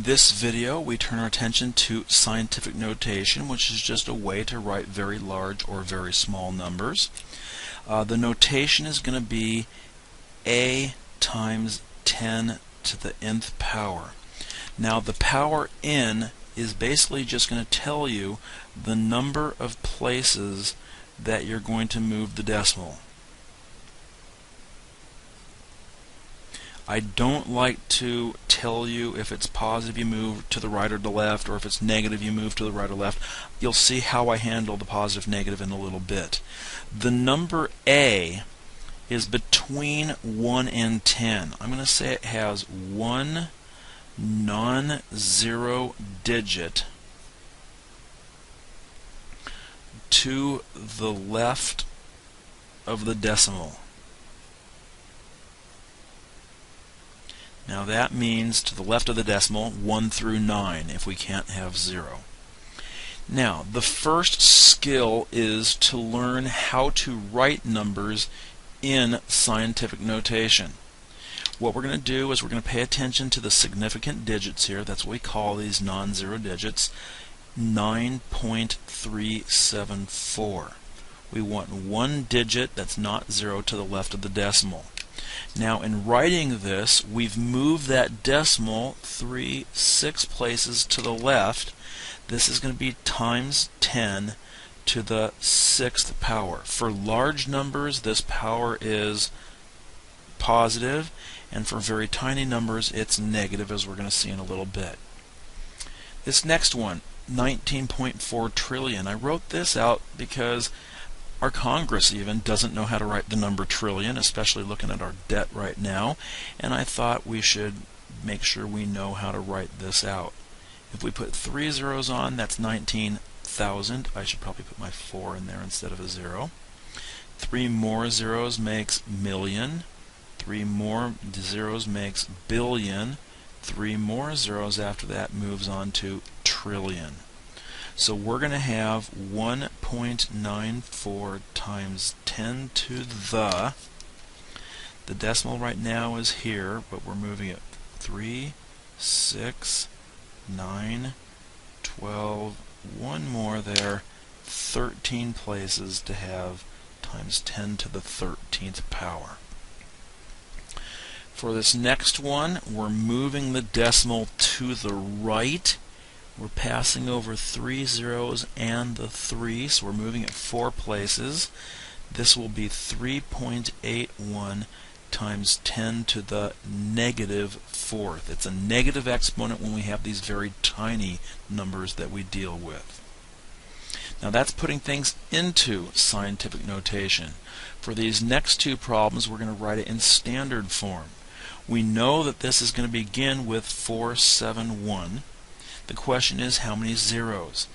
this video, we turn our attention to scientific notation, which is just a way to write very large or very small numbers. The notation is going to be a times 10 to the nth power. Now the power n is basically just going to tell you the number of places that you're going to move the decimal. I don't like to tell you if it's positive you move to the right or the left, or if it's negative you move to the right or left. You'll see how I handle the positive negative in a little bit. The number a is between 1 and 10. I'm going to say it has one non-zero digit to the left of the decimal. Now that means to the left of the decimal 1 through 9 if we can't have 0. Now the first skill is to learn how to write numbers in scientific notation. What we're going to do is we're going to pay attention to the significant digits here. That's what we call these non-zero digits. 9.374. We want one digit that's not 0 to the left of the decimal. Now in writing this, we've moved that decimal 6 places to the left. This is going to be times 10 to the 6th power. For large numbers, this power is positive, and for very tiny numbers, it's negative, as we're going to see in a little bit. This next one, 19.4 trillion. I wrote this out because our Congress even doesn't know how to write the number trillion, especially looking at our debt right now, and I thought we should make sure we know how to write this out. If we put 3 zeros on, that's 19,000. I should probably put my 4 in there instead of a 0. 3 more zeros makes million. 3 more zeros makes billion. 3 more zeros after that moves on to trillion. So we're going to have 1.94 times 10 to the decimal right now is here, but we're moving it 3, 6, 9, 12, one more there, 13 places to have times 10 to the 13th power. For this next one, we're moving the decimal to the right. We're passing over 3 zeros and the 3, so we're moving it 4 places. This will be 3.81 times 10 to the negative 4th. It's a negative exponent when we have these very tiny numbers that we deal with. Now that's putting things into scientific notation. For these next two problems, we're going to write it in standard form. We know that this is going to begin with 471. The question is how many zeros?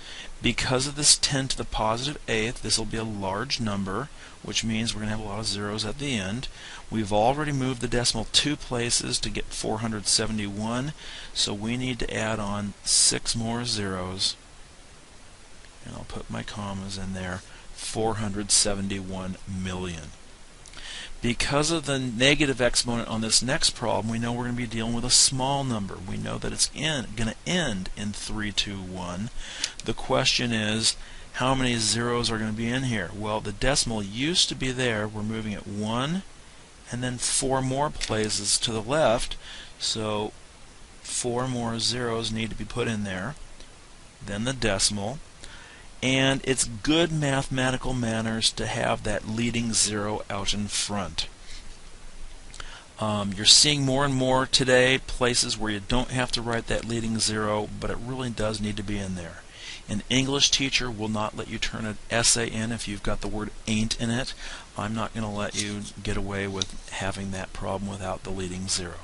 Because of this 10 to the positive 8th, this will be a large number, which means we're going to have a lot of zeros at the end. We've already moved the decimal 2 places to get 471, so we need to add on 6 more zeros, and I'll put my commas in there, 471 million. Because of the negative exponent on this next problem, we know we're going to be dealing with a small number. We know that it's going to end in 321. The question is, how many zeros are going to be in here? Well, the decimal used to be there. We're moving it 1 and then 4 more places to the left. So 4 more zeros need to be put in there. Then the decimal. And it's good mathematical manners to have that leading 0 out in front. You're seeing more and more today places where you don't have to write that leading 0, but it really does need to be in there. An English teacher will not let you turn an essay in if you've got the word ain't in it. I'm not going to let you get away with having that problem without the leading 0.